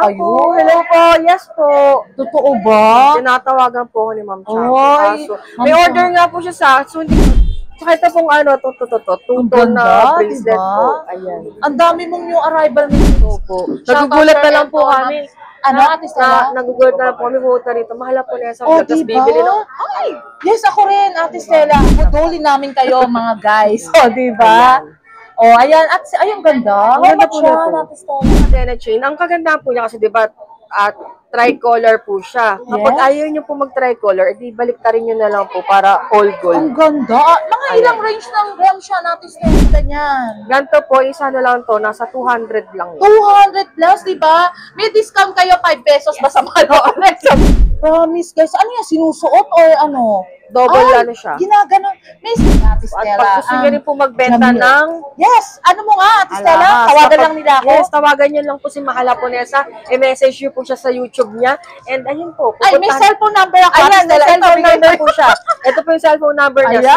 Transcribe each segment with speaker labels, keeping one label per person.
Speaker 1: kayo?
Speaker 2: Hello po, yes po.
Speaker 1: Totoo ba?
Speaker 2: Tinatawagan po ako ni Ma'am Chang.
Speaker 1: Oy,
Speaker 2: May order nga po siya sa akin. Tsaka ito pong tuto na bracelet po. Ayan.
Speaker 1: Ang dami mong new arrival nito po.
Speaker 2: Nagugulat na lang po kami.
Speaker 1: Ate Stella?
Speaker 2: Nagugulat na lang po kami pumunta rito. Mahala po na sa
Speaker 1: tapos bibili ng... Ay, yes, ako rin, Ate Stella. Naduli namin kayo, mga guys. Diba? Ayan. At ayun, ganda.
Speaker 2: Ang ganda po
Speaker 1: siya,
Speaker 2: na
Speaker 1: Ate Stella.
Speaker 2: Antena chain. Ang kagandahan po niya kasi, diba, tricolor po siya. Kapag ayaw niyo po mag-tricolor, edi baliktarin niyo na lang po para all gold.
Speaker 1: Ang ganda. Mga ilang range ng gram siya natin Stella ganyan.
Speaker 2: Ganito po, isa na lang to, nasa 200 lang.
Speaker 1: 200 plus, di ba? May discount kayo, 5 pesos ba sa malo? Promise, guys. Ano yan, sinusuot or ano?
Speaker 2: Double ano siya.
Speaker 1: Ginaganon. May Ate Stella.
Speaker 2: At pag gusto niyo rin po magbenta ng...
Speaker 1: Yes! Ano mo nga, Ate Stella? Tawagan lang nila ako.
Speaker 2: Yes, tawagan niyo lang po si Mahal Japonesa. I-message niyo po siya sa YouTube niya. And ayun po.
Speaker 1: Ay, may cellphone number ako.
Speaker 2: Ayan, may cellphone number po siya. Ito po yung cellphone number niya.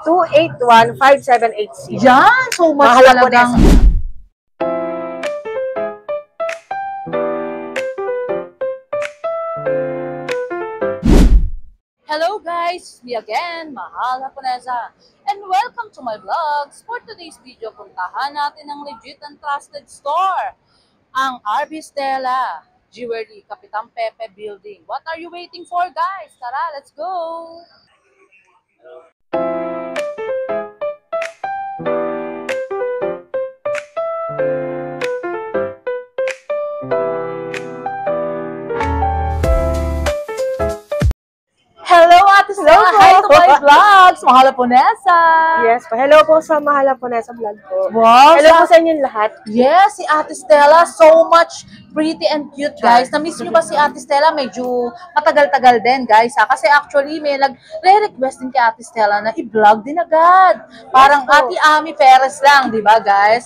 Speaker 2: 0906-281-5786.
Speaker 1: Yan! So much
Speaker 2: Mahal
Speaker 1: talagang...
Speaker 2: Japonesa.
Speaker 1: Hello guys! Me again, Mahal Japonesa. And welcome to my vlogs. For today's video, puntahan natin ang legit and trusted store. Ang RB Stella Jewelry, Kapitan Pepe Building. What are you waiting for, guys? Tara, let's go! Hello, Ate Stella! Hi to my vlogs! Mahal Japonesa!
Speaker 2: Yes po. Hello po sa Mahal Japonesa vlog po.
Speaker 1: Wow!
Speaker 2: Hello po sa inyong lahat.
Speaker 1: Yes, si Ate Stella, so much pretty and cute, guys. Na-miss nyo ba si Ate Stella? Medyo matagal-tagal din, guys. Kasi actually, may nag-request din kay Ate Stella na i-vlog din agad. Parang Ate Ami Perez lang, di ba, guys?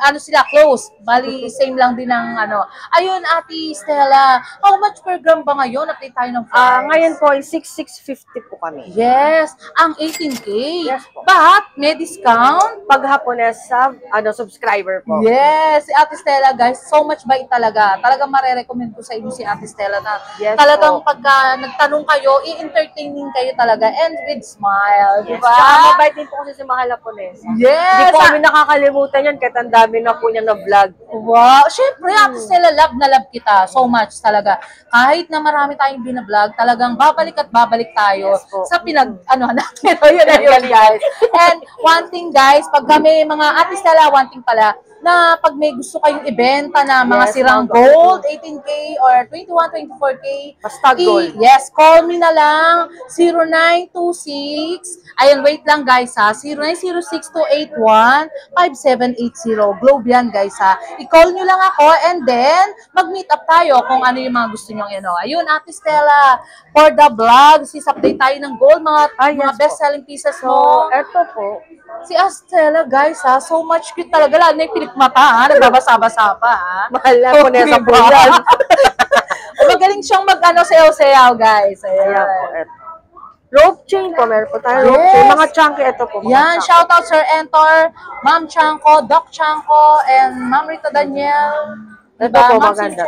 Speaker 1: Ano sila, close. Bali, same lang din ng ano. Ayun, Ate Stella, how much per gram ba ngayon? Update tayo ng price.
Speaker 2: Ngayon po, 6,650 po kami.
Speaker 1: Yes, ang 18K.
Speaker 2: Yes po.
Speaker 1: But, may discount?
Speaker 2: Pag Japonesa, subscriber po.
Speaker 1: Yes, si Ate Stella, guys, so much bait talaga. Talagang marerecommend ko sa inyo si Ate Stella na talagang pagka nagtanong kayo, i-entertaining kayo talaga and with smile, di ba?
Speaker 2: Tsaka mabait din po kasi si Mahal Japonesa.
Speaker 1: Yes!
Speaker 2: Hindi po kami nakakalimutan yan kahit ang dami na po niya na vlog.
Speaker 1: Wow! Siyempre, Ate Stella, love na love kita. So much talaga. Kahit na marami tayong binablog, talagang babalik at babalik tayo sa pinag-anuhan natin. Yun, guys. And one thing, guys, pag kami mga Ate Stella, one thing pala, na pag may gusto kayong ibenta na mga sirang gold, 18K or 21, 24K.
Speaker 2: Basta gold.
Speaker 1: Yes, call me na lang, 0926, ayun, wait lang guys ha, 0906-281-5780. Globe yan guys ha. I-call nyo lang ako and then mag-meet up tayo kung ano yung mga gusto nyo. Ayun, Ate Stella, for the vlog, sis-update tayo ng gold, mga best-selling pieces mo.
Speaker 2: Eto po.
Speaker 1: Si Stella, guys, ha, so much cute talaga. Lalo na yung pilikmata, ha? Nagbabasa-basa pa, ha?
Speaker 2: Mahal na po nesa po yan.
Speaker 1: Magaling siyang sayaw-sayaw, guys. Ayan.
Speaker 2: Rope chain po, meron po tayo. Rope chain. Mga chunky, ito po.
Speaker 1: Yan, shoutout Sir Entor, Ma'am Chanko, Doc Chanko, and Ma'am Rita Daniel.
Speaker 2: Ito po, maganda.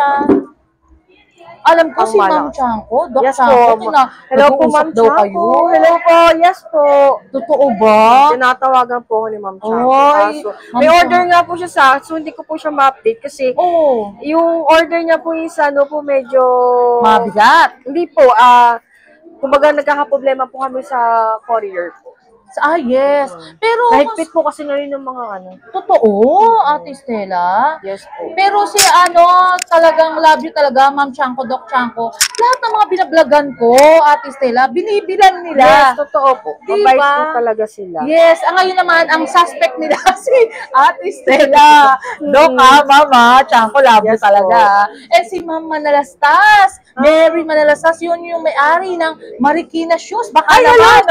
Speaker 1: Alam ko si Ma'am Chanko, Doc Chanko.
Speaker 2: Hello po, Ma'am Chanko. Hello po, yes po.
Speaker 1: Totoo ba?
Speaker 2: Tinatawagan po ako ni Ma'am Chanko. May order nga po siya sa akin, so hindi ko po siya ma-update kasi yung order niya po is medyo
Speaker 1: mabigat.
Speaker 2: Hindi po, kumbaga nagkakaproblema po kami sa courier po.
Speaker 1: Yes. Pero
Speaker 2: nahigpit po kasi na rin ng mga
Speaker 1: Totoo, Ate Stella.
Speaker 2: Yes po.
Speaker 1: Pero si talagang love you talaga, Ma'am Chanko, Doc Chanko. Lahat ng mga binablagan ko, Ate Stella, binibilan nila.
Speaker 2: Yes, totoo po.
Speaker 1: Diba?
Speaker 2: Mabait po talaga sila.
Speaker 1: Yes, ngayon naman, ang suspect nila si Ate Stella. Doc Mama, Chanko, love you talaga. And si Ma'am Manalastas, Mary Manalastas, yun yung may-ari ng Marikina Shoes. Baka naman,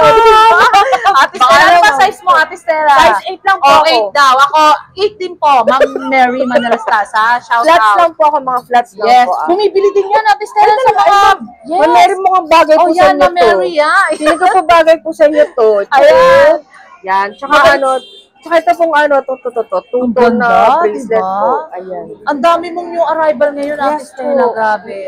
Speaker 1: Ate Stella, ano ba size mo, Ate Stella?
Speaker 2: Size 8 lang po ako.
Speaker 1: 8 daw. Ako, 8 din po. Ma'am Mary Manalastas, ha? Shout
Speaker 2: flats
Speaker 1: out.
Speaker 2: Lang po ako, mga flats lang po.
Speaker 1: Bumibili din yan, Ate Stella, sa mga...
Speaker 2: Yes. Meron mga bagay po sa inyo to.
Speaker 1: Mary,
Speaker 2: Hindi ko po bagay po sa inyo to.
Speaker 1: Ayan.
Speaker 2: Yan. Tsaka Tsaka ito pong ano, to.
Speaker 1: Ang
Speaker 2: Two-tone na
Speaker 1: ganda,
Speaker 2: bracelet
Speaker 1: diba?
Speaker 2: po. Ayan.
Speaker 1: Ang dami mong new arrival ngayon, Ate
Speaker 2: Yes
Speaker 1: Stella.
Speaker 2: po.
Speaker 1: Grabe.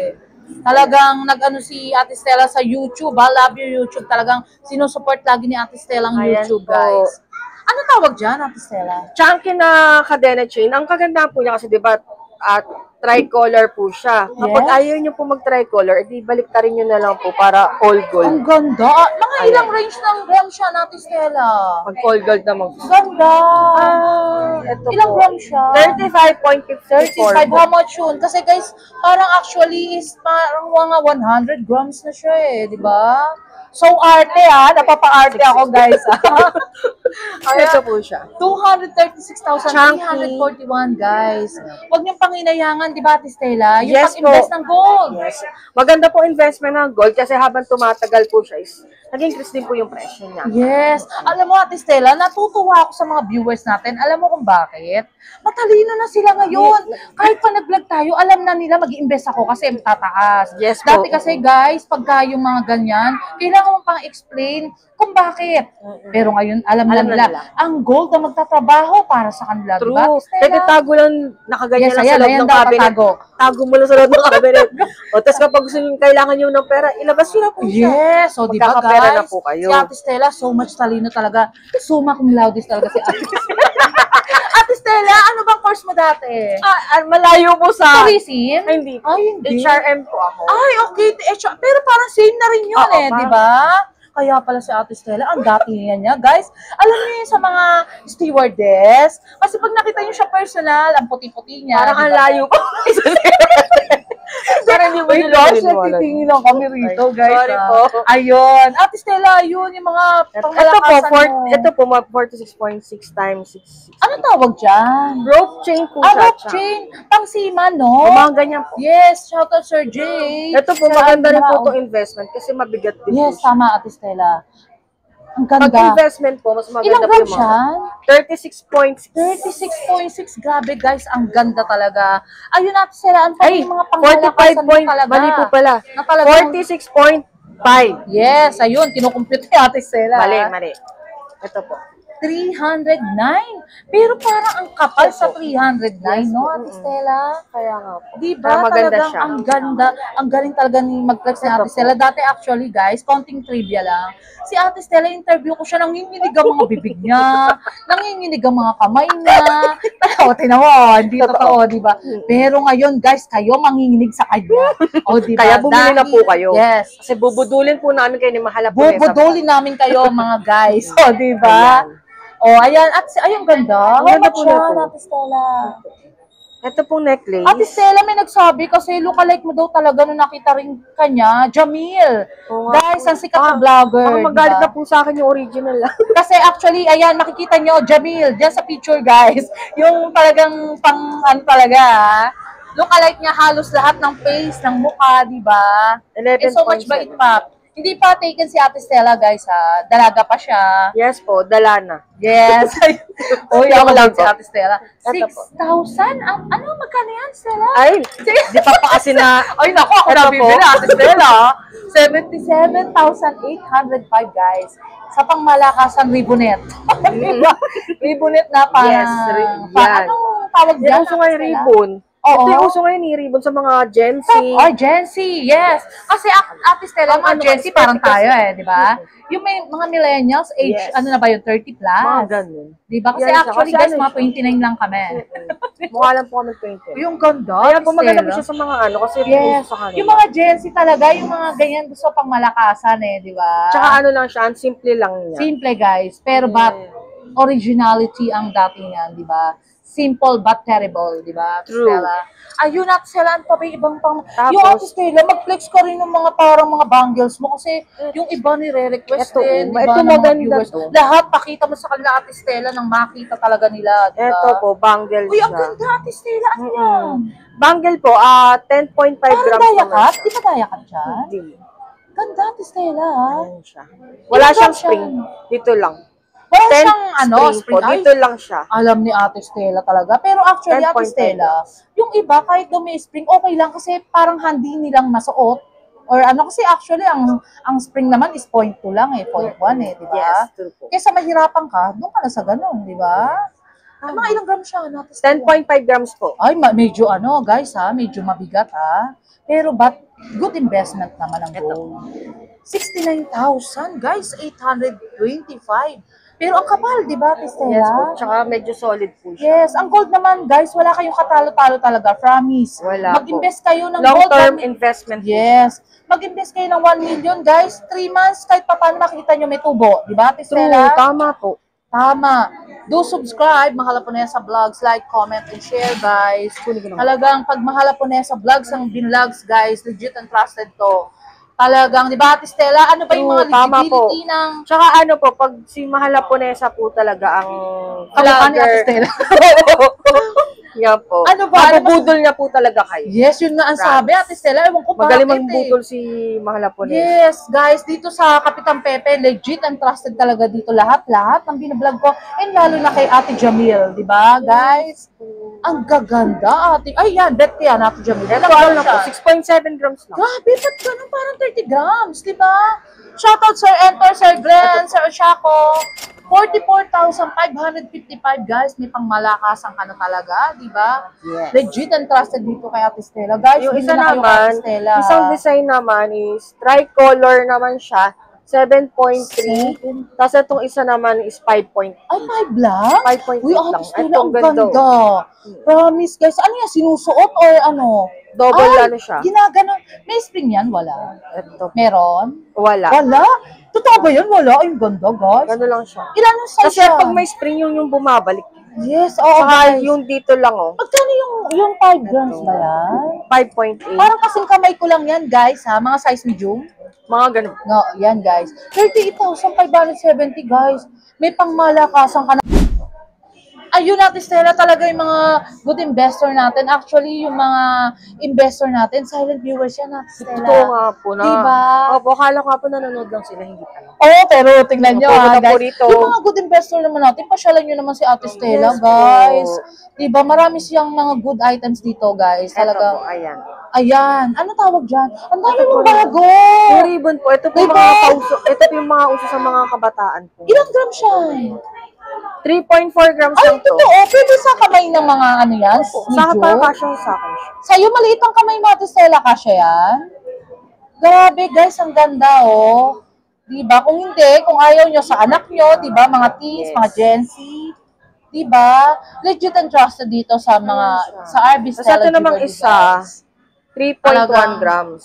Speaker 1: Talagang nag-ano si Ate Stella sa YouTube. Love your YouTube. Talagang sinusupport lagi ni Ate Stella ang
Speaker 2: Ayan
Speaker 1: YouTube,
Speaker 2: po.
Speaker 1: guys. Ano tawag dyan, Ate Stella?
Speaker 2: Chunky na cadena chain. Ang kagandahan po niya kasi, di ba, tricolor po siya. Kapag
Speaker 1: Yes.
Speaker 2: ayaw nyo po mag-tricolor, edi balik ta rin nyo na lang po para all gold.
Speaker 1: Ang ganda. Mga
Speaker 2: Ayan.
Speaker 1: ilang range ng gram siya, Ate Stella?
Speaker 2: Pag all gold naman po.
Speaker 1: Ganda.
Speaker 2: Ito
Speaker 1: Ilang
Speaker 2: po.
Speaker 1: gram siya?
Speaker 2: 35.54.
Speaker 1: 35. How much yun? Kasi guys, parang actually is parang mga 100 grams na siya eh, di ba? So, arte napapa-arte ako guys
Speaker 2: Ito po siya.
Speaker 1: 236,341 guys. Huwag niyong panginayangan, di ba, Ate Stella? Yung
Speaker 2: Yes
Speaker 1: pag-invest
Speaker 2: po.
Speaker 1: ng gold.
Speaker 2: Yes. Maganda po investment ng gold kasi habang tumatagal po siya is nag-increase din po yung presyo niya.
Speaker 1: Yes. Alam mo, Ate Stella, natutuwa ako sa mga viewers natin. Alam mo kung bakit? Matalino na sila ngayon. Kahit pa nag-vlog tayo, alam na nila mag-invest ako kasi tataas.
Speaker 2: Yes po.
Speaker 1: Dati kasi guys, pagka yung mga ganyan, kailangan mo pang explain kung bakit. Pero ngayon, alam na nila. Ang gold na magtatrabaho para sa kanila.
Speaker 2: True.
Speaker 1: Diba, Ate Stella?
Speaker 2: Pwede tago lang, nakaganyan
Speaker 1: Yes,
Speaker 2: lang
Speaker 1: ayan,
Speaker 2: sa loob
Speaker 1: ayan
Speaker 2: ng
Speaker 1: daw,
Speaker 2: cabinet.
Speaker 1: patago.
Speaker 2: Tago mo lang sa loob ng cabinet. O, tapos kapag gusto nyo, kailangan nyo ng pera, ilabas nyo na po siya.
Speaker 1: Yes, so di ba
Speaker 2: Magkakapera
Speaker 1: guys,
Speaker 2: na po kayo.
Speaker 1: si Ate Stella, so much talino talaga. Summa cum laude talaga si Ate Stella. Ate Stella, ano bang course mo dati?
Speaker 2: Malayo po sa...
Speaker 1: Tourism?
Speaker 2: Ay, hindi.
Speaker 1: Ay, hindi.
Speaker 2: HRM po ako.
Speaker 1: Ay, okay. Pero parang same na rin yun
Speaker 2: Oo,
Speaker 1: di ba? Kaya pala si Ate Stella, ang dati niya, guys. Alam niyo yun sa mga stewardess, kasi pag nakita niyo siya personal, ang puti-puti niya.
Speaker 2: Parang ang
Speaker 1: diba?
Speaker 2: layo po. Parang hindi mo
Speaker 1: Wait,
Speaker 2: nila
Speaker 1: guys,
Speaker 2: maniwala.
Speaker 1: nagtitingin lang kami rito, guys.
Speaker 2: Sorry po.
Speaker 1: Ayun. Ate Stella, yun yung mga pangmalakasan mo.
Speaker 2: Ito po, 46.6 times 6.
Speaker 1: Ano tawag dyan?
Speaker 2: Rope chain po siya.
Speaker 1: Rope chain. Pang-seaman, no?
Speaker 2: Yung mga ganyan po.
Speaker 1: Yes, shout out Sir Jay.
Speaker 2: Ito po, maganda rin po itong investment kasi mabigat din
Speaker 1: Yes,
Speaker 2: po siya.
Speaker 1: tama, Ate Stella. Ang
Speaker 2: Pag
Speaker 1: ganda.
Speaker 2: investment po, mas maganda
Speaker 1: Ilang
Speaker 2: po
Speaker 1: gram
Speaker 2: yung
Speaker 1: siya?
Speaker 2: mga 36.6.
Speaker 1: 36.6. Grabe, guys. Ang ganda talaga. Ayun, Ate Stella. Ano pa
Speaker 2: Ay,
Speaker 1: yung mga
Speaker 2: 45
Speaker 1: pangmalakasan mo
Speaker 2: point,
Speaker 1: talaga?
Speaker 2: mali po pala.
Speaker 1: Na talagang-
Speaker 2: 46.5.
Speaker 1: Yes, ayun. Kinukumpute ni Ate Stella.
Speaker 2: Mali. Ito po.
Speaker 1: 309. Pero parang ang kapal sa 309, no, Ate Stella?
Speaker 2: Kaya nga po.
Speaker 1: Di
Speaker 2: Kaya
Speaker 1: ba
Speaker 2: maganda
Speaker 1: talagang
Speaker 2: siya.
Speaker 1: ang ganda, ang galing talaga ni mag-flex ni Ate Stella. Dati actually guys, konting trivia lang. Si Ate Stella, interview ko siya, nanginginig ang mga bibig niya, nanginginig ang mga kamay niya. Tinan mo, hindi totoo, di ba? Pero ngayon guys, kayo manginginig sa kanya. O, di ba?
Speaker 2: Kaya bumili na po kayo.
Speaker 1: Yes.
Speaker 2: Kasi bubudulin po namin kayo ni Mahala po.
Speaker 1: Bubudulin namin kayo mga guys. O, di ba? O, ayan. At ayun, ganda.
Speaker 2: Ang
Speaker 1: How
Speaker 2: ganda
Speaker 1: much
Speaker 2: po
Speaker 1: yan,
Speaker 2: nito.
Speaker 1: Ate Stella?
Speaker 2: Ito pong necklace.
Speaker 1: Ate Stella, may nagsabi kasi lookalike mo daw talaga nung nakita rin kanya, Jamil.
Speaker 2: Oo nga
Speaker 1: Guys,
Speaker 2: po.
Speaker 1: ang sikat na vlogger.
Speaker 2: Baka magalit
Speaker 1: diba?
Speaker 2: na po sa akin yung original lang.
Speaker 1: Kasi actually, ayan, makikita nyo, Jamil, dyan sa picture, guys. Yung talagang pang, ano talaga, lookalike niya halos lahat ng face, ng mukha, di ba?
Speaker 2: 11.7.
Speaker 1: And so much bait pa. Hindi pa taken si Ate Stella, guys, ha? Dalaga pa siya.
Speaker 2: Yes po, dala na.
Speaker 1: Yes. Uy, ako lang si Ate Stella.
Speaker 2: Ito po.
Speaker 1: 6,000? Ano, magkano yan, Stella?
Speaker 2: Ay, di pa pa kasi na...
Speaker 1: Ay, naku, ako
Speaker 2: Ito
Speaker 1: nabibili,
Speaker 2: po.
Speaker 1: Ate Stella. 77,805, guys. Sa pangmalakasan, ribonet. Ribonet na parang...
Speaker 2: Yes, yan.
Speaker 1: Anong tawag dyan?
Speaker 2: Yan uso ngayon
Speaker 1: Ate Stella?
Speaker 2: ribbon.
Speaker 1: Oo.
Speaker 2: Ito yung uso ngayon ni ribbon sa mga Gen Z.
Speaker 1: Oh, Gen Z, yes. Kasi Ate Stella, mga Gen Z parang tayo di ba? Yung may mga millennials, age,
Speaker 2: Yes.
Speaker 1: ano na ba yun, 30 plus.
Speaker 2: Mga ganun.
Speaker 1: Di ba? Kasi
Speaker 2: Yan siya.
Speaker 1: actually,
Speaker 2: Kasi
Speaker 1: guys,
Speaker 2: ano
Speaker 1: mga
Speaker 2: siya?
Speaker 1: 29 lang kami.
Speaker 2: Mukha lang po kami 20.
Speaker 1: Yung ganda,
Speaker 2: Kaya
Speaker 1: Ate
Speaker 2: po maganda po
Speaker 1: Stella.
Speaker 2: siya sa mga ano, kasi
Speaker 1: Yes.
Speaker 2: uso sa kanila.
Speaker 1: Yung mga Gen Z talaga, yung mga ganyan gusto pang malakasan di ba?
Speaker 2: Tsaka ano lang siya, ang simple lang niya.
Speaker 1: Simple guys, pero but originality ang dating yan, di ba? Simple but terrible, di ba? Ate
Speaker 2: True.
Speaker 1: Stella? Ayun, Ate Stella, ano pa ba yung ibang pang...
Speaker 2: Tapos-
Speaker 1: yung Ate Stella, mag-flex ka rin ng mga parang mga bangles mo kasi yung iba nire-request
Speaker 2: Ito,
Speaker 1: din, di ba?
Speaker 2: ito
Speaker 1: ng mga
Speaker 2: maganda
Speaker 1: viewers.
Speaker 2: to.
Speaker 1: Lahat, pakita mo sa kanila, Ate Stella, nang makita talaga nila, di ba?
Speaker 2: Ito po, bangle
Speaker 1: Uy, ang
Speaker 2: siya.
Speaker 1: ganda, Ate Stella. Ano yan?
Speaker 2: Bangle po, 10.5
Speaker 1: Parang
Speaker 2: grams
Speaker 1: dayakat?
Speaker 2: naman.
Speaker 1: Di ba dayakat dyan?
Speaker 2: Hindi.
Speaker 1: Ganda, Ate Stella.
Speaker 2: Ayan siya. Wala
Speaker 1: Ilan
Speaker 2: siyang
Speaker 1: siya?
Speaker 2: spring. Dito lang.
Speaker 1: Wala
Speaker 2: 10
Speaker 1: siyang, ano,
Speaker 2: spring po.
Speaker 1: Ay,
Speaker 2: Dito lang siya.
Speaker 1: alam ni Ate Stella talaga. Pero actually, Ate
Speaker 2: 10.5
Speaker 1: Stella, yung iba, kahit daw may spring, okay lang kasi parang hindi nilang masuot. Or ano, kasi actually, ang spring naman is 0.2 lang eh, 0.1 eh, di ba?
Speaker 2: Yes, true po.
Speaker 1: Kesa mahirapan ka, doon ka na sa ganun, di ba? Ay, mga ilang grams siya?
Speaker 2: 10.5 grams po.
Speaker 1: Ay, medyo ano, guys ha, medyo mabigat ha. Pero but, good investment naman ang gold. 69,000, guys, 825. Pero ang kapal, di ba, Tistela?
Speaker 2: Yes po. Tsaka medyo solid po siya.
Speaker 1: Yes, ang gold naman, guys, wala kayong katalo-talo talaga, promise.
Speaker 2: Wala
Speaker 1: Mag-invest kayo ng
Speaker 2: long-term
Speaker 1: gold.
Speaker 2: investment.
Speaker 1: Yes. Mag-invest kayo ng 1 million, guys. 3 months, kahit pa paano makikita nyo may tubo. Di ba,
Speaker 2: True,
Speaker 1: Tistela?
Speaker 2: tama po.
Speaker 1: Tama. Do subscribe, Mahala Ponesa Vlogs, like, comment, and share, guys. Talagang pag Mahala Ponesa Vlogs ang binlogs, guys, legit and trusted to. Talagang, di ba, Ate Stella, ano ba yung mga legibility ng...
Speaker 2: Tsaka ano po, pag si Mahala Ponesa po talaga ang
Speaker 1: Kamukha ni Ate Stella.
Speaker 2: Yan po.
Speaker 1: Ano ba?
Speaker 2: Mabubudol niya po talaga kayo.
Speaker 1: Yes, yun nga ang sabi, Ate Stella. Ewan ko
Speaker 2: Magaling
Speaker 1: bakit
Speaker 2: magbudol si Mahala Ponesa.
Speaker 1: Yes, guys, dito sa Kapitan Pepe, legit and trusted talaga dito lahat ng binablog ko. And lalo na kay Ate Jamil, di ba, guys? Ang gaganda, Ate. Ay, yan, bet ko yan, Ate Jamil.
Speaker 2: Ito, ano na po, 6.7 grams lang.
Speaker 1: Grabe, ba't ganun? Parang 30 grams, di ba? Shoutout Sir Enter, Sir Glenn, Sir Oshako. 44,555, guys. May pangmalakasan ka na talaga, di ba?
Speaker 2: Yes.
Speaker 1: Legit and trusted dito kay Ate Stella. Guys,
Speaker 2: Yung
Speaker 1: bili
Speaker 2: isa
Speaker 1: na kayo kay Ate
Speaker 2: naman,
Speaker 1: Stella.
Speaker 2: isang design naman is tricolor naman siya, 7.3. Tapos itong isa naman is 5.8.
Speaker 1: Ay, 5 lang?
Speaker 2: 5.8
Speaker 1: Uy,
Speaker 2: lang.
Speaker 1: Ate Stella,
Speaker 2: Itong
Speaker 1: ang
Speaker 2: ganda.
Speaker 1: ganda. Promise, guys. Ano yan, sinusuot or ano?
Speaker 2: Double
Speaker 1: Ay,
Speaker 2: ano siya.
Speaker 1: Ginaganon. May spring yan? Wala.
Speaker 2: Ito.
Speaker 1: Meron?
Speaker 2: Wala.
Speaker 1: Wala? Totoo ba yan? Wala? Ay, ang ganda, guys.
Speaker 2: Gano lang siya.
Speaker 1: Ilan ang size
Speaker 2: Kasi
Speaker 1: siya?
Speaker 2: pag may spring yung bumabalik.
Speaker 1: Yes, oo,
Speaker 2: Saka
Speaker 1: guys.
Speaker 2: yung dito lang oh.
Speaker 1: Magkano yung 5 grams ba yan?
Speaker 2: 5.8.
Speaker 1: Parang kasing kamay ko lang yan, guys, ha? Mga size medium.
Speaker 2: Mga ganun.
Speaker 1: No, yan, guys. 38,570, guys. May pangmalakasan ka na. Ayun natin, Stella, talaga yung mga good investor natin. Actually, yung mga investor natin, silent viewers yan natin, Stella.
Speaker 2: Ito nga po na.
Speaker 1: Diba?
Speaker 2: Opo, akala ko nga po nanonood lang sila, hindi pala.
Speaker 1: Oo, pero tingnan nyo,
Speaker 2: Pupunta
Speaker 1: guys.
Speaker 2: po dito.
Speaker 1: Yung mga good investor naman natin, pasyalan nyo naman si Ate Stella,
Speaker 2: Yes,
Speaker 1: guys.
Speaker 2: po.
Speaker 1: Diba? Marami siyang mga good items dito, guys.
Speaker 2: Ito
Speaker 1: Talaga.
Speaker 2: po, ayan.
Speaker 1: Ayan. Ano tawag dyan? Ang dami
Speaker 2: Ito po
Speaker 1: mong bago.
Speaker 2: Yung ribbon po, ito po yung
Speaker 1: Diba?
Speaker 2: mga pauso. Ito po yung mga uso sa mga kabataan po.
Speaker 1: Ilang grams siya?
Speaker 2: 3.4 grams
Speaker 1: Ay,
Speaker 2: lang to.
Speaker 1: totoo. Pwede sa kamay ng mga ano yan?
Speaker 2: Sa
Speaker 1: Medyo?
Speaker 2: para kasya sa akin siya.
Speaker 1: Sa'yo, maliit ang kamay mo, Ate Stella, kasya yan? Grabe, guys, ang ganda, oh. Diba? Kung hindi, kung ayaw nyo sa anak nyo, diba, mga teens,
Speaker 2: Yes.
Speaker 1: mga Gen Z, diba? Legit and trusted dito sa mga, sa RB
Speaker 2: Tapos
Speaker 1: Stella
Speaker 2: ito namang
Speaker 1: Jewelry,
Speaker 2: isa,
Speaker 1: guys.
Speaker 2: 3.1 grams.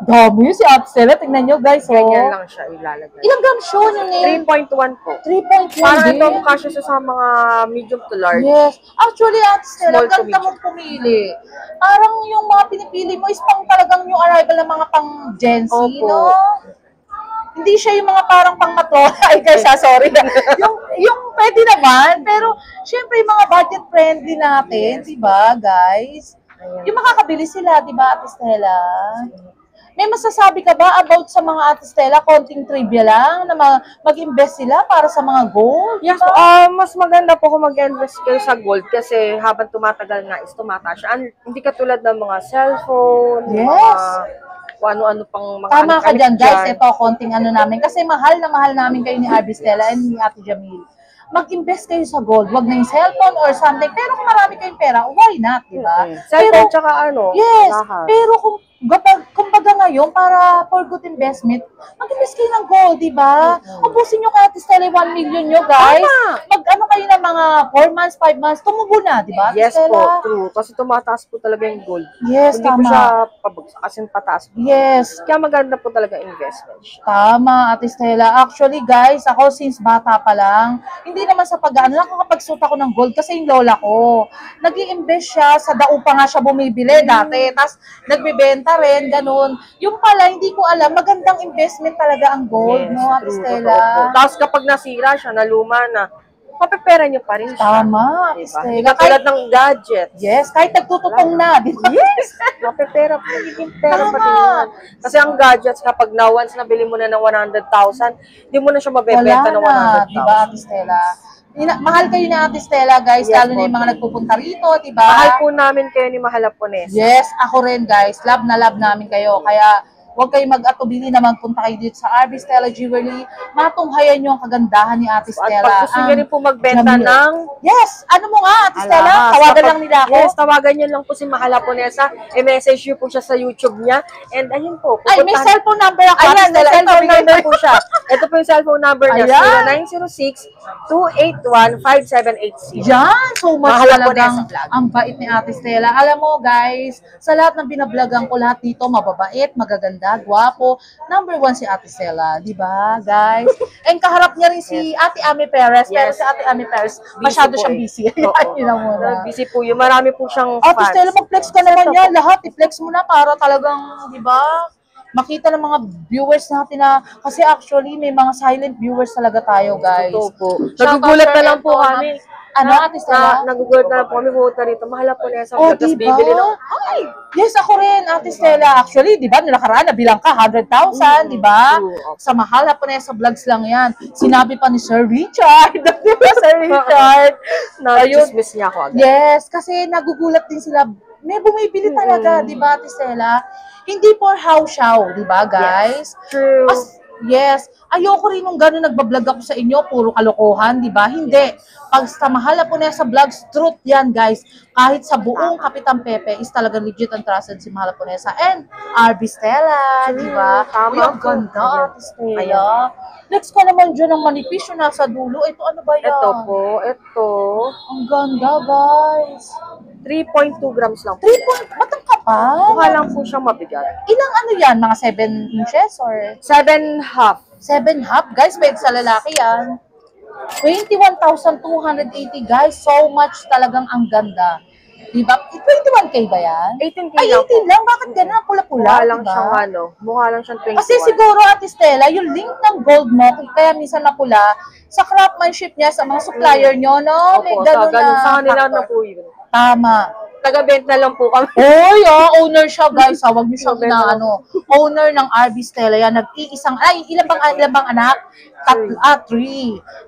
Speaker 1: Dami si Ate Stella, tignan nyo, guys, oh.
Speaker 2: Ganyan lang siya ilalagay.
Speaker 1: Ilang grams yun yun eh?
Speaker 2: 3.1 po.
Speaker 1: 3.1
Speaker 2: Parang
Speaker 1: din.
Speaker 2: ito kasya siya sa mga medium to large.
Speaker 1: Yes. Actually, Ate Stella,
Speaker 2: Small to
Speaker 1: ganda
Speaker 2: medium.
Speaker 1: mong pumili. Parang yung mga pinipili mo is pang talagang yung arrival ng mga pang Gen Z,
Speaker 2: Opo.
Speaker 1: no? Hindi siya yung mga parang pang matrola. Ay, guys, sorry. yung pwede naman, pero syempre yung mga budget friendly natin, di ba, guys?
Speaker 2: Ayan.
Speaker 1: Yung makakabili sila, di ba, Ate Stella? May masasabi ka ba about sa mga Ate Stella, konting trivia lang, na mag-invest sila para sa mga gold?
Speaker 2: Yes, mas maganda po kung mag-invest kayo sa gold kasi habang tumatagal nga is tumataas siya. Hindi katulad ng mga cellphone,
Speaker 1: Yes.
Speaker 2: mga kung ano-ano pang mga
Speaker 1: Tama ka
Speaker 2: anik-anik
Speaker 1: dyan, guys.
Speaker 2: dyan.
Speaker 1: Ito, konting ano namin. Kasi mahal na mahal namin kayo ni RB Stella and ni Ate Jamil. Mag-invest kayo sa gold. Wag na yung cellphone or something. Pero kung marami kayong pera, why not, di ba?
Speaker 2: Cellphone tsaka ano,
Speaker 1: Yes,
Speaker 2: lahat.
Speaker 1: pero kumbaga ngayon, para for good investment, mag-invest kayo ng gold, di ba? Ubusin nyo kaya Ate Stella 1 million nyo, guys.
Speaker 2: Tama.
Speaker 1: Mag-ano kayo ng mga 4 months, 5 months, tumubo na, di ba, Ate
Speaker 2: Yes po,
Speaker 1: Stella?
Speaker 2: true. Kasi tumataas po talaga yung gold.
Speaker 1: Yes,
Speaker 2: Hindi po
Speaker 1: tama.
Speaker 2: siya pabagsak, kasi pataas po.
Speaker 1: Yes,
Speaker 2: Kaya maganda po talaga investment siya.
Speaker 1: tama, Ate Stella. Actually, guys, ako since bata pa lang, hindi naman sa pag-ano, nakakapagsuot ako ng gold kasi yung lola ko, nag-i-invest siya, sa dao pa nga siya bumibili dati, tapos nagbebenta rin, ganun. Yung pala, hindi ko alam, magandang investment talaga ang gold, no, Ate
Speaker 2: true,
Speaker 1: Stella?
Speaker 2: totoo po. Tapos kapag nasira siya, naluma na, mapipera niyo pa rin siya.
Speaker 1: Tama, Ate
Speaker 2: Diba?
Speaker 1: Stella.
Speaker 2: Hindi katulad ng gadget.
Speaker 1: Yes, kahit nagtututong na, di ba?
Speaker 2: Yes! Mapipera pa, magiging pera pa
Speaker 1: Tama.
Speaker 2: din yan. Kasi ang gadgets, kapag na once nabili mo na ng 100,000, hindi mo na siya mabebenta ng
Speaker 1: Wala na,
Speaker 2: 100,000.
Speaker 1: di ba, Ate Stella? Mahal kayo ni Ate Stella, guys,
Speaker 2: Yes,
Speaker 1: lalo na yung
Speaker 2: po.
Speaker 1: mga nagpupunta rito, di ba?
Speaker 2: Mahal po namin kayo ni Mahala Ponesa.
Speaker 1: Yes, ako rin, guys. Love na love namin kayo. Kaya, huwag kayong mag-atubili na magpunta kayo dito sa RB Stella Jewelry. Matunghayan nyo ang kagandahan ni Ate
Speaker 2: At
Speaker 1: Stella.
Speaker 2: pag gusto nyo rin po magbenta
Speaker 1: Jamil.
Speaker 2: ng
Speaker 1: Yes! Ano mo nga, Ate Stella?
Speaker 2: alahas.
Speaker 1: Tawagan
Speaker 2: Kapag-
Speaker 1: lang nila ako.
Speaker 2: Yes, tawagan nyo lang po si Mahal Japonesa. I-message nyo po siya sa YouTube niya. And ayun po.
Speaker 1: Ay, may
Speaker 2: pupuntahan-
Speaker 1: cellphone number ako, Ate
Speaker 2: Ayan, may
Speaker 1: Stella.
Speaker 2: cellphone
Speaker 1: Ito,
Speaker 2: number po siya. Ito po yung cellphone number niya.
Speaker 1: Ayan.
Speaker 2: 0906-281-5780.
Speaker 1: Yan! So much
Speaker 2: Mahal ako
Speaker 1: talagang
Speaker 2: na sa vlog.
Speaker 1: ang bait ni Ate Stella. Alam mo guys, sa lahat ng binablagan ko, lahat dito mababait, magaganda, gwapo. Number 1 si Ate Stella, di ba guys? And kaharap niya rin si Ate Ami Perez. Pero
Speaker 2: Yes.
Speaker 1: si Ate Ami Perez, masyado
Speaker 2: po
Speaker 1: siyang
Speaker 2: eh.
Speaker 1: busy.
Speaker 2: Oo.
Speaker 1: Ayan, yun lang muna.
Speaker 2: Busy po yun. Marami po siyang
Speaker 1: Ate
Speaker 2: fans.
Speaker 1: Stella, mag-flex ka naman yan. Lahat, i-flex mo na para talagang, di ba? Makita ng mga viewers natin na, kasi actually, may mga silent viewers talaga tayo, guys.
Speaker 2: Ito po.
Speaker 1: Shout out,
Speaker 2: Nagugulat
Speaker 1: Sir
Speaker 2: na lang po
Speaker 1: Elton.
Speaker 2: kami.
Speaker 1: Ano, Ate Stella?
Speaker 2: Nagugulat na lang po kami. Pumunta rito. Mahal po na sa
Speaker 1: Oh,
Speaker 2: vlog. Tapos
Speaker 1: diba?
Speaker 2: bibili ng...
Speaker 1: Ay, yes, ako rin, Ate Stella. Actually, di ba, nakaraan, nabilang ka, 100,000, di ba?
Speaker 2: True.
Speaker 1: Sa mahal po na yan, sa vlogs lang yan. Sinabi pa ni Sir Richard. Di ba, Sir Richard? Ayun.
Speaker 2: Na-dismiss niya ako agad.
Speaker 1: Yes, kasi nagugulat din sila. May bumibili talaga, di ba, Ate Stella? Hindi for how-show, di ba, guys?
Speaker 2: True.
Speaker 1: Yes. Ayoko rin nung gano'n nagbablog ako sa inyo, puro kalokohan, di ba? Hindi. Pag sa mahal po na sa vlogs, truth yan, guys. Kahit sa buong Kapitan Pepe, is talagang legit and trusted si Mahal Ponesa. And RB Stella, di ba?
Speaker 2: Tama
Speaker 1: Uy, ang
Speaker 2: po.
Speaker 1: ganda,
Speaker 2: Ayan.
Speaker 1: RB Stella. Next ka naman dyan ng manipis yung nasa dulo. Ito, ano ba yan?
Speaker 2: Ito po. Ito.
Speaker 1: Ang ganda, guys.
Speaker 2: 3.2 grams lang po.
Speaker 1: 3 point, ba't ang kapal?
Speaker 2: Mukha lang po siyang mabigat.
Speaker 1: Ilang ano yan? Mga 7 inches or
Speaker 2: 7.5.
Speaker 1: 7.5? Guys, pwede sa lalaki yan. 21,280 guys. So much talagang ang ganda. Diba? 21K ba yan?
Speaker 2: 18K
Speaker 1: Ay,
Speaker 2: lang po.
Speaker 1: 18 lang. Bakit ganun? Ang pula-pula,
Speaker 2: Mukha lang
Speaker 1: diba?
Speaker 2: siyang ano. Mukha lang siyang 21.
Speaker 1: Kasi siguro, Ate Stella, yung link ng gold mo, kaya minsan napula, sa craftsmanship niya, sa mga supplier nyo, no? May
Speaker 2: Opo,
Speaker 1: ganun
Speaker 2: ganun.
Speaker 1: na
Speaker 2: Sa kanila
Speaker 1: factor.
Speaker 2: na po yun.
Speaker 1: Tama.
Speaker 2: Taga-benta lang po kami.
Speaker 1: Oy, owner siya, guys. Huwag niyo siyang
Speaker 2: Owner
Speaker 1: inaano. Owner ng RB Stella yan. Nag-iisang, ay, ilan bang anak? 3.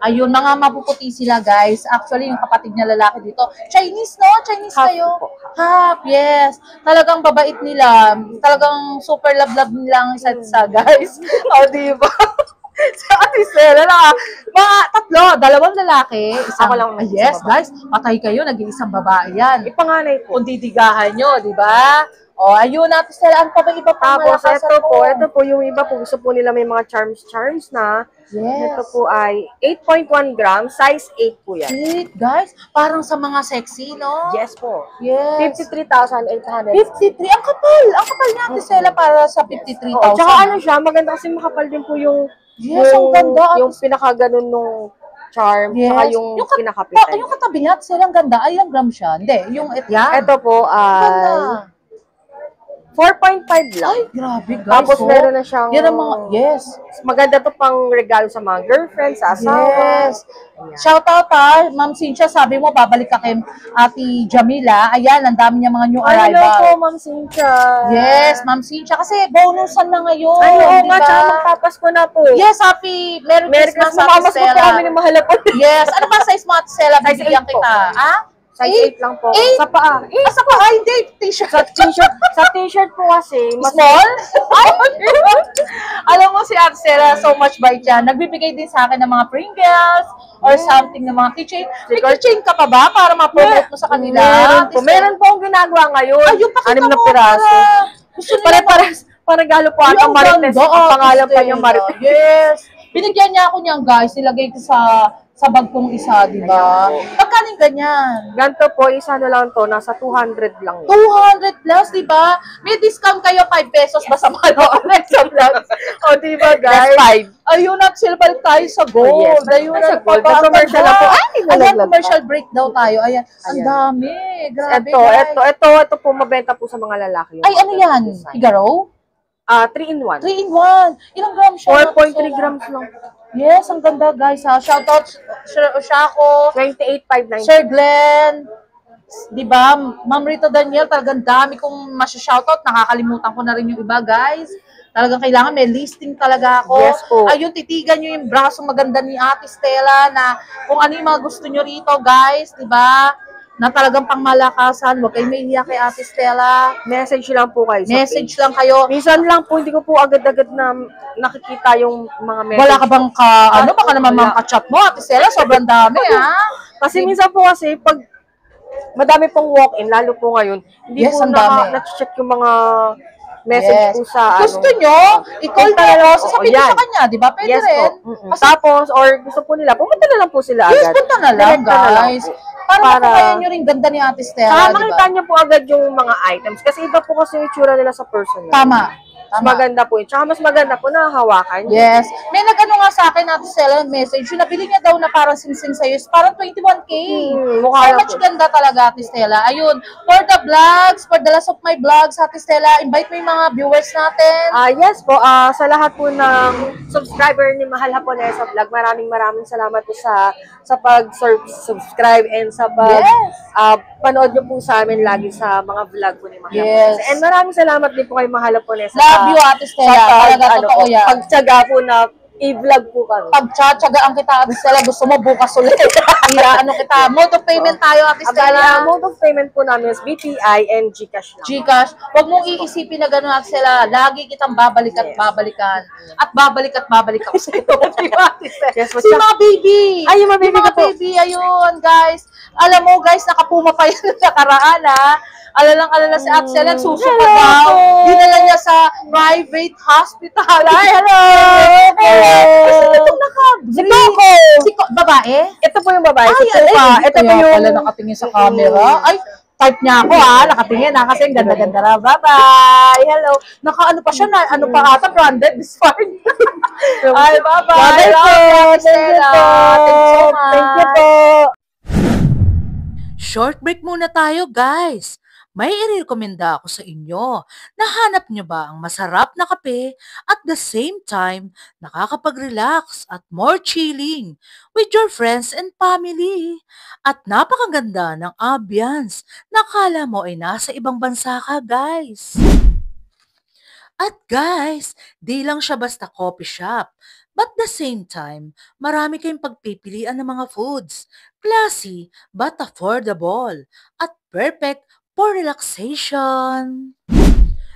Speaker 1: Ayun, mga mapuputi sila, guys. Actually, yung kapatid niya lalaki dito. Chinese, no? Chinese
Speaker 2: Half
Speaker 1: kayo?
Speaker 2: po.
Speaker 1: Half, yes. Talagang babait nila. Talagang super love-love nila ang isa't isa, guys. O, diba? Sa Ate Stella na, mga 3, 2 lalaki. Isang,
Speaker 2: Ako lang ang
Speaker 1: yes,
Speaker 2: isang babae.
Speaker 1: guys. Patay kayo, nag-iisang babae yan.
Speaker 2: Ipanganay po.
Speaker 1: Kung didigahan nyo, di ba? O, ayun, Ate Stella, ano pa ba iba pang
Speaker 2: Tapos,
Speaker 1: malakasan
Speaker 2: ito po yung iba po. Gusto po nila may mga charms na.
Speaker 1: Yes.
Speaker 2: Ito po ay 8.1 grams. Size 8 po yan.
Speaker 1: Sweet, guys. Parang sa mga sexy, no?
Speaker 2: Yes po.
Speaker 1: Yes.
Speaker 2: 53,800.
Speaker 1: 53. Ang kapal. Ang kapal niya, Ate Stella, para sa 53,000.
Speaker 2: Oh, tsaka ano siya, maganda kasi makapal din po yung
Speaker 1: Yes, ang ganda.
Speaker 2: yung pinaka-ganon nung charm,
Speaker 1: Yes.
Speaker 2: tsaka yung
Speaker 1: kat-
Speaker 2: pinakapitan.
Speaker 1: yung katabi niya, Ate Stella, ang ganda. Ay, ilang gram siya? Hindi, yung yan.
Speaker 2: Ito po
Speaker 1: Ganda.
Speaker 2: ay 4.5 lang.
Speaker 1: Ay, grabe, guys.
Speaker 2: Tapos
Speaker 1: oh.
Speaker 2: meron na siyang
Speaker 1: Yan ang mga, yes.
Speaker 2: maganda to pang regalo sa mga girlfriends, sa asawa.
Speaker 1: Yes. Shout out Ma'am Cynthia, sabi mo babalik ka kay Ate Jamila. Ayan, ang dami niya mga new
Speaker 2: Ay, hello po,
Speaker 1: arrival.
Speaker 2: Ma'am Cynthia.
Speaker 1: Yes, Ma'am Cynthia, kasi bonusan na ngayon.
Speaker 2: Ay, oo
Speaker 1: di
Speaker 2: nga,
Speaker 1: ba?
Speaker 2: tsaka magpapasko na po.
Speaker 1: Yes, happy Merry
Speaker 2: Merry
Speaker 1: Christmas,
Speaker 2: Christmas,
Speaker 1: Ate
Speaker 2: mamas po
Speaker 1: Stella.
Speaker 2: kami ni Mahal po.
Speaker 1: Yes, ano ba size mo, Ate Stella?
Speaker 2: Size
Speaker 1: Bibigyan
Speaker 2: 8 po.
Speaker 1: kita. Ah?
Speaker 2: Size 8 lang po.
Speaker 1: 8?
Speaker 2: Sa paa.
Speaker 1: Asa ko? Ay, hindi. T-shirt.
Speaker 2: Sa t-shirt po kasi, mas
Speaker 1: Small? Ay, alam mo si Ate Stella, so much bite yan. Nagbibigay din sa akin ng mga Pringles or something ng mga keychain. May keychain ka pa ba para ma-promote mo sa kanila?
Speaker 2: Meron
Speaker 1: Ate
Speaker 2: po.
Speaker 1: Stella?
Speaker 2: Meron po akong ginagawa ngayon.
Speaker 1: Ayun, pakita
Speaker 2: 6 na
Speaker 1: mo.
Speaker 2: piraso.
Speaker 1: Gusto nila
Speaker 2: Pare-pares. Paragalo po
Speaker 1: Ay,
Speaker 2: atang
Speaker 1: ang
Speaker 2: Marites.
Speaker 1: ganda,
Speaker 2: Ang
Speaker 1: Ate
Speaker 2: pangalan pa
Speaker 1: Stella.
Speaker 2: niyang Marites.
Speaker 1: Yes. Binigyan niya ako niyan, guys. Nilagay ko sa bag kong isa, di ba? Pagkaling ganyan.
Speaker 2: Ganito po, isa na lang to. Nasa 200 lang.
Speaker 1: 200 plus, di ba? May discount kayo, 5 pesos basta manood sa vlogs. O, di ba, guys?
Speaker 2: That's 5.
Speaker 1: Ayun at sila, balik tayo sa gold.
Speaker 2: Oh, yes.
Speaker 1: Ayun
Speaker 2: Nasa
Speaker 1: at
Speaker 2: gold.
Speaker 1: papa-
Speaker 2: May commercial na po. Ay,
Speaker 1: Ayan,
Speaker 2: nalaglag
Speaker 1: commercial break daw tayo. Ayan, ang
Speaker 2: Ayan.
Speaker 1: dami. Grabe, guys.
Speaker 2: Ito po, mabenta po sa mga lalaki.
Speaker 1: Ay, ano yan? Figaro?
Speaker 2: 3 in 1.
Speaker 1: 3 in 1. Ilang grams siya?
Speaker 2: 4.3 grams lang.
Speaker 1: Yes, ang ganda, guys. Ha? Shoutout, Shako,
Speaker 2: 28,590.
Speaker 1: Sir Glenn, di ba? Ma'am Rita Daniel, talagang dami kong masya-shoutout. Nakakalimutan ko na rin yung iba, guys. Talagang kailangan may listing talaga ako.
Speaker 2: Yes po.
Speaker 1: Ayun, titigan nyo yung braso maganda ni Ate Stella na kung ano yung mga gusto nyo rito, guys. Di ba? na talagang pangmalakasan. Huwag kayong mahihiya kay Ate Stella.
Speaker 2: Message lang po kayo sa
Speaker 1: Message
Speaker 2: page.
Speaker 1: lang kayo.
Speaker 2: Minsan lang po, hindi ko po agad-agad na nakikita yung mga message.
Speaker 1: Wala ka bang baka naman mga ka-chat mo, Ate Stella, sobrang dami, ha?
Speaker 2: Kasi minsan po kasi, pag madami pong walk-in, lalo po ngayon, hindi
Speaker 1: Yes,
Speaker 2: po
Speaker 1: ang dami.
Speaker 2: na-check yung mga message po sa
Speaker 1: Gusto nyo, i-call nyo, sasabihin nyo sa kanya, di ba? Pwede rin.
Speaker 2: Kasi, tapos, or gusto po nila, pumunta na lang po sila
Speaker 1: Yes,
Speaker 2: agad.
Speaker 1: punta na lang,
Speaker 2: Direkta na lang
Speaker 1: guys.
Speaker 2: po.
Speaker 1: Para makukayan nyo rin ganda ni Ate Stella,
Speaker 2: Saka
Speaker 1: di ba?
Speaker 2: makita nyo po agad yung mga items. Kasi iba po kasi yung itsura nila sa personal.
Speaker 1: Tama.
Speaker 2: Mas maganda po yun. Tsaka mas maganda po na hawakan.
Speaker 1: Yes. May nag-ano nga sa akin, Ate Stella, message. Yung nabili niya daw na parang sing-sing sa'yo is parang 21K.
Speaker 2: Mukha
Speaker 1: So
Speaker 2: lang
Speaker 1: much
Speaker 2: po.
Speaker 1: ganda talaga, Ate Stella. Ayun. For the vlogs, for the last of my vlogs, Ate Stella, invite mo yung mga viewers natin.
Speaker 2: Yes po, sa lahat po ng subscriber ni Mahal Haponesa Vlog, maraming salamat po sa pag-subscribe and sa panood nyo po sa amin lagi sa mga vlog po ni Mahal Haponesa. And maraming salamat din po kay Mahal Haponesa.
Speaker 1: Love you, Ate Stella. Talaga totoo yan.
Speaker 2: Pagtsaga po na i-vlog po kami.
Speaker 1: Pagtsatsagaan kita, Ate Stella, gusto mo bukas ulit. Kita, mode of payment tayo, Ate Stella.
Speaker 2: Mode of payment po namin is BPI and GCash lang.
Speaker 1: GCash. Huwag mong iisipin na gano'n, Ate Stella. Lagi kitang babalik at babalikan. At babalik ako sa ito.
Speaker 2: Yes,
Speaker 1: Si mga baby.
Speaker 2: Ay, yung mga baby
Speaker 1: Si mga
Speaker 2: ko po.
Speaker 1: baby, ayun, guys. Alam mo, guys, nakapuma pa yan ng nakaraan, ha? Alalang-alala si Ate Stella, susuka daw. Dinala niya sa private hospital. Ay, hello! Kasi itong
Speaker 2: Si Coco!
Speaker 1: babae?
Speaker 2: Ito po yung babae.
Speaker 1: Ay,
Speaker 2: Si Coco. Ito po yung...
Speaker 1: pala nakatingin sa camera. Ay, type niya ako, ha? Nakatingin, ha? Kasi ang ganda-ganda na. Bye-bye! Hello! Naka-ano pa siya, ano pa ata, branded this fine. Ay, bye-bye! Love you, Stella. Thank you so much.
Speaker 2: Thank you po.
Speaker 3: Short break muna tayo, guys. May irekomenda ako sa inyo. Nahanap nyo ba ang masarap na kape at the same time nakakapag-relax at more chilling with your friends and family? At napakaganda ng ambience na akala mo ay nasa ibang bansa ka, guys. At guys, di lang siya basta coffee shop. But the same time, marami kayong pagpipilian ng mga foods. Classy but affordable at perfect for relaxation.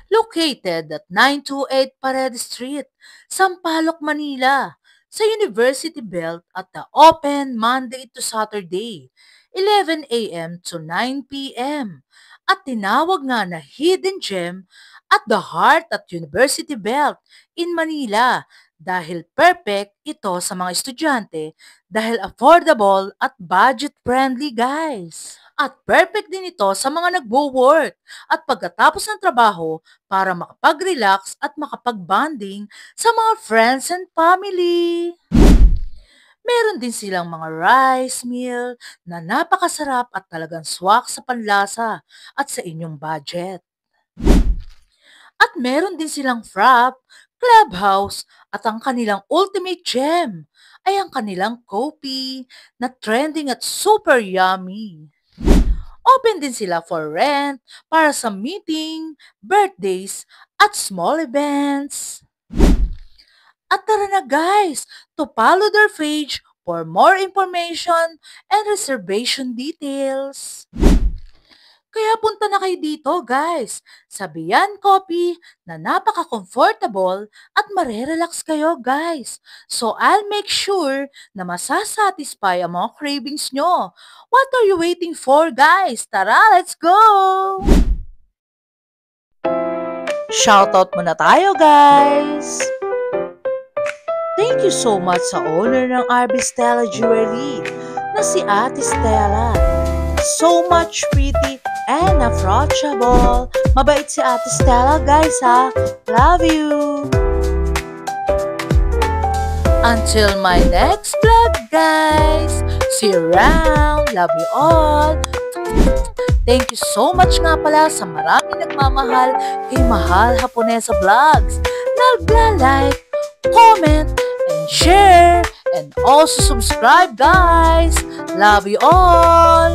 Speaker 3: Located at 928 Paredes Street, Sampaloc, Manila, sa University Belt at the open Monday to Saturday, 11 a.m. to 9 p.m. At tinawag nga na Hidden Gem at the heart at University Belt in Manila dahil perfect ito sa mga estudyante dahil affordable at budget-friendly, guys. At perfect din ito sa mga nagwo-work at pagkatapos ng trabaho para makapag-relax at makapag-bonding sa mga friends and family. Meron din silang mga rice meal na napakasarap at talagang swak sa panlasa at sa inyong budget. At meron din silang frap, clubhouse at ang kanilang ultimate gem ay ang kanilang coffee na trending at super yummy. Open din sila for rent para sa meeting, birthdays, at small events. At tara na guys, to follow their page for more information and reservation details. Kaya punta na kayo dito guys, sa Bian Coffee na napaka-comfortable at marerelax kayo guys. So I'll make sure na masasatisfy ang mga cravings nyo. What are you waiting for guys? Tara, let's go! Shoutout muna tayo guys! Thank you so much sa owner ng RB Stella Jewelry na si Ate Stella. So much pretty and approachable. Mabait si Ate Stella, guys, ha? Love you! Until my next vlog, guys! See you around! Love you all! Thank you so much nga pala sa maraming nagmamahal kay Mahal Haponesa Vlogs. Nagla-like, comment, and share, and also subscribe, guys! Love you all!